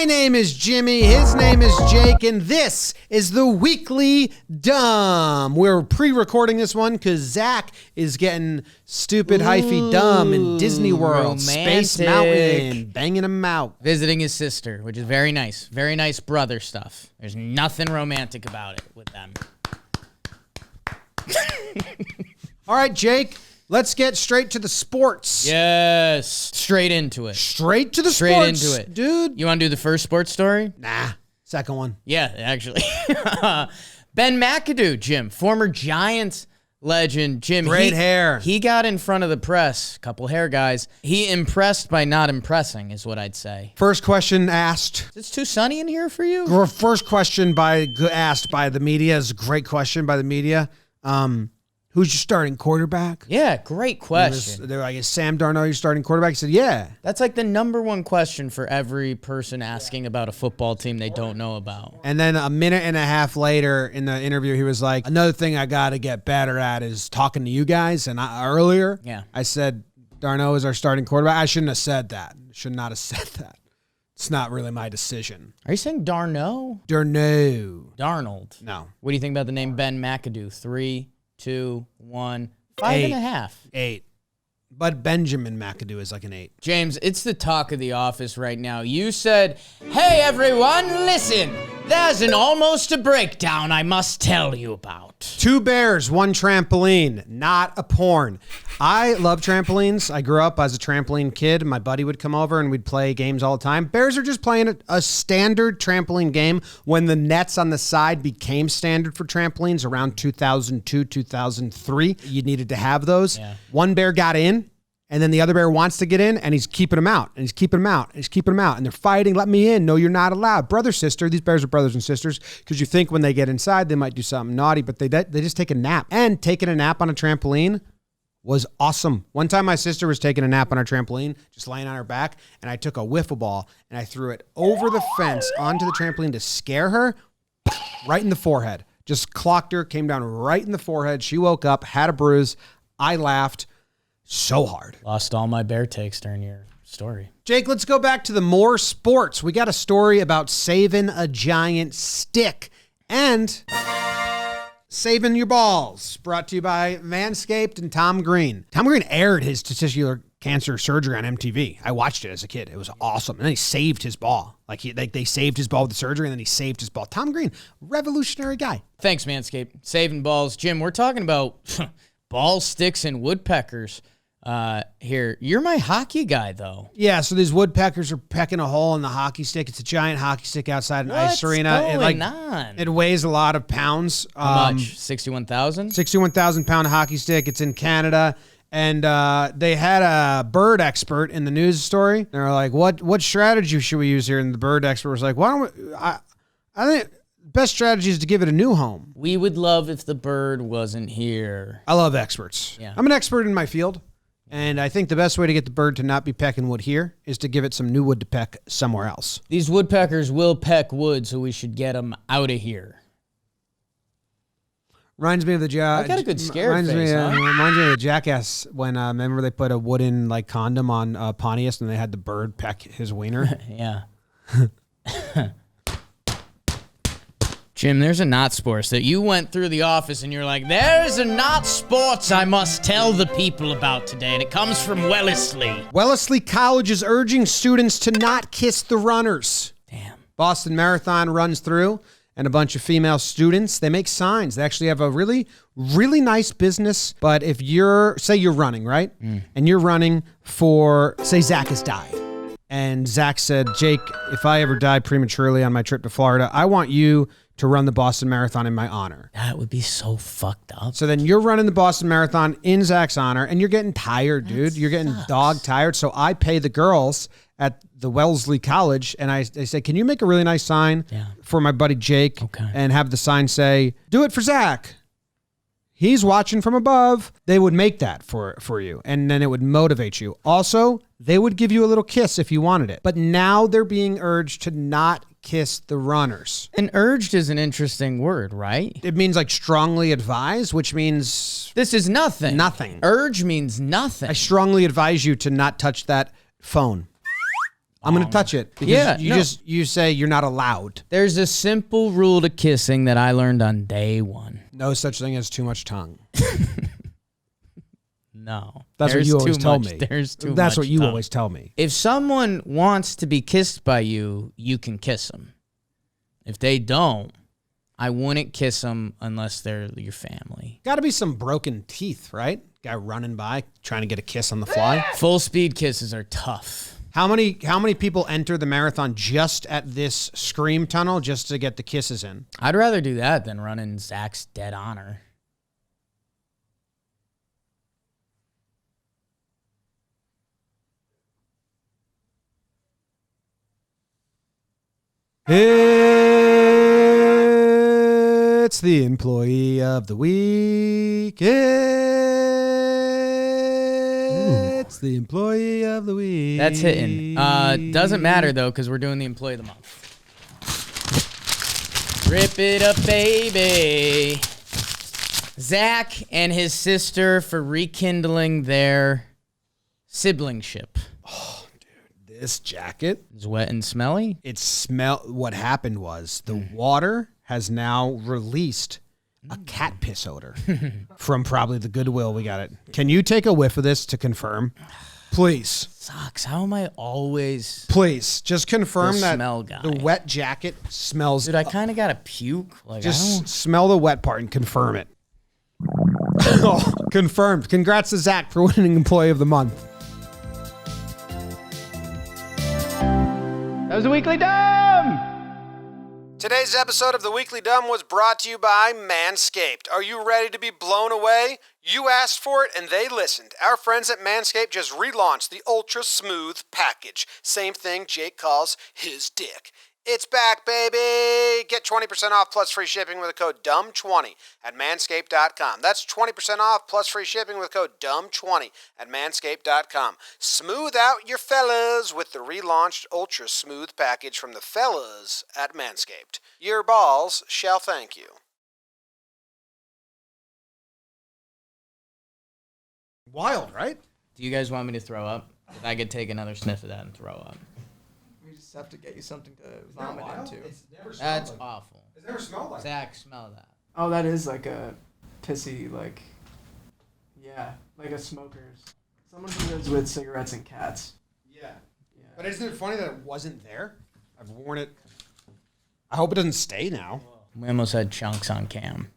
My name is Jimmy, his name is Jake, and this is the Weekly Dumb. We're pre-recording this one because Zach is getting stupid, hyphy dumb in Disney World, romantic. Space Mountain, banging him out. Visiting his sister, which is very nice. Very nice brother stuff. There's nothing romantic about it with them. All right, Jake, let's get straight to the sports. Yes. Straight into it. Straight to the Straight sports. into it. Dude. You want to do the first sports story? Nah, second one. Yeah, actually. Ben Mcadoo, Jim, former Giants legend. Jim, Great hair. He got in front of the press, couple hair guys. He impressed by not impressing, is what I'd say. First question asked. It's too sunny in here for you? First question asked by the media is a great question by the media. Who's your starting quarterback? Yeah, great question. They're like, is Sam Darnold your starting quarterback? He said, yeah. That's like the number one question for every person asking about a football team they don't know about. And then a minute and a half later in the interview, he was like, another thing I got to get better at is talking to you guys. And earlier, I said, Darnold is our starting quarterback. I shouldn't have said that. Should not have said that. It's not really my decision. Are you saying Darnold? Darnold. No. What do you think about the name Ben Mcadoo? 3, 2, 1, 5.5. 8. But Benjamin Mcadoo is like an 8. James, it's the talk of the office right now. You said, hey, everyone, listen. There's an almost a breakdown I must tell you about. 2 bears, 1 trampoline, not a porn. I love trampolines. I grew up as a trampoline kid. My buddy would come over and we'd play games all the time. Bears are just playing a standard trampoline game when the nets on the side became standard for trampolines around 2002, 2003. You needed to have those. Yeah. One bear got in. And then the other bear wants to get in, and he's keeping him out, and he's keeping him out, and he's keeping him out. And they're fighting, let me in. No, you're not allowed. Brother, sister, these bears are brothers and sisters because you think when they get inside, they might do something naughty, but they just take a nap. And taking a nap on a trampoline was awesome. One time my sister was taking a nap on our trampoline, just laying on her back, and I took a wiffle ball, and I threw it over the fence onto the trampoline to scare her right in the forehead. Just clocked her, came down right in the forehead. She woke up, had a bruise. I laughed. So hard. Lost all my bear takes during your story. Jake, let's go back to the more sports. We got a story about saving a giant stick and saving your balls. Brought to you by Manscaped and Tom Green. Tom Green aired his testicular cancer surgery on MTV. I watched it as a kid. It was awesome. And then he saved his ball. They saved his ball with the surgery, and then he saved his ball. Tom Green, revolutionary guy. Thanks, Manscaped. Saving balls. Jim, we're talking about ball sticks and woodpeckers. Here, you're my hockey guy, though. Yeah, so these woodpeckers are pecking a hole in the hockey stick. It's a giant hockey stick outside an ice arena. It weighs a lot of pounds. How much? 61,000? 61,000 pound hockey stick. It's in Canada. And they had a bird expert in the news story. They were like, what strategy should we use here? And the bird expert was like, why don't we, I think best strategy is to give it a new home. We would love if the bird wasn't here. I love experts. Yeah. I'm an expert in my field. And I think the best way to get the bird to not be pecking wood here is to give it some new wood to peck somewhere else. These woodpeckers will peck wood, so we should get them out of here. Reminds me of the I got a good scare face, reminds me of the Jackass when, remember they put a wooden condom on Pontius and they had the bird peck his wiener? Yeah. Jim, there's a not sports that you went through the office and you're like, there's a not sports I must tell the people about today, and it comes from Wellesley. Wellesley College is urging students to not kiss the runners. Damn. Boston Marathon runs through, and a bunch of female students, they make signs. They actually have a really, really nice business. But if say you're running, right? And you're running for, say Zach has died. And Zach said, Jake, if I ever die prematurely on my trip to Florida, I want you to run the Boston Marathon in my honor. That would be so fucked up. So then you're running the Boston Marathon in Zach's honor, and you're getting tired, dude. You're getting dog tired. So I pay the girls at the Wellesley College, and I say, can you make a really nice sign for my buddy Jake? Okay. And have the sign say, do it for Zach. He's watching from above. They would make that for you, and then it would motivate you. Also, they would give you a little kiss if you wanted it. But now they're being urged to not kiss the runners. And urged is an interesting word, right? It means like strongly advise, which means... This is nothing. Nothing. Urge means nothing. I strongly advise you to not touch that phone. I'm going to touch it. Because you say you're not allowed. There's a simple rule to kissing that I learned on day one. No such thing as too much tongue. No. That's what you always tell me. There's too much That's what you tongue. always tell me. If someone wants to be kissed by you, you can kiss them. If they don't, I wouldn't kiss them unless they're your family. Got to be some broken teeth, right? Guy running by trying to get a kiss on the fly. Full speed kisses are tough. How many people enter the marathon just at this scream tunnel just to get the kisses in? I'd rather do that than run in Zach's dead honor. It's the employee of the week. It's the employee of the week. That's hitting. Doesn't matter, though, because we're doing the employee of the month. Rip it up, baby. Zach and his sister for rekindling their siblingship. Oh, dude, this jacket. It's wet and smelly. What happened was the water has now released a cat piss odor from probably the Goodwill we got it. Can you take a whiff of this to confirm? Please. Sucks. How am I always... Please, just confirm that smell guy. the wet jacket smells... Dude, I kind of got to puke. Like, just smell the wet part and confirm it. Oh, confirmed. Congrats to Zach for winning Employee of the Month. That was a Weekly Dumb! Today's episode of The Weekly Dumb was brought to you by Manscaped. Are you ready to be blown away? You asked for it and they listened. Our friends at Manscaped just relaunched the Ultra Smooth Package. Same thing Jake calls his dick. It's back, baby! Get 20% off plus free shipping with the code DUMB20 at manscaped.com. That's 20% off plus free shipping with code DUMB20 at manscaped.com. Smooth out your fellas with the relaunched Ultra Smooth Package from the fellas at Manscaped. Your balls shall thank you. Wild, right? Do you guys want me to throw up? If I could take another sniff of that and throw up. We just have to get you something to vomit into. That's awful. It's never smelled like Zach, smell that. Oh, that is like a pissy, like, yeah, like a smoker's. Someone who lives with cigarettes and cats. Yeah. But isn't it funny that it wasn't there? I've worn it. I hope it doesn't stay now. We almost had chunks on cam.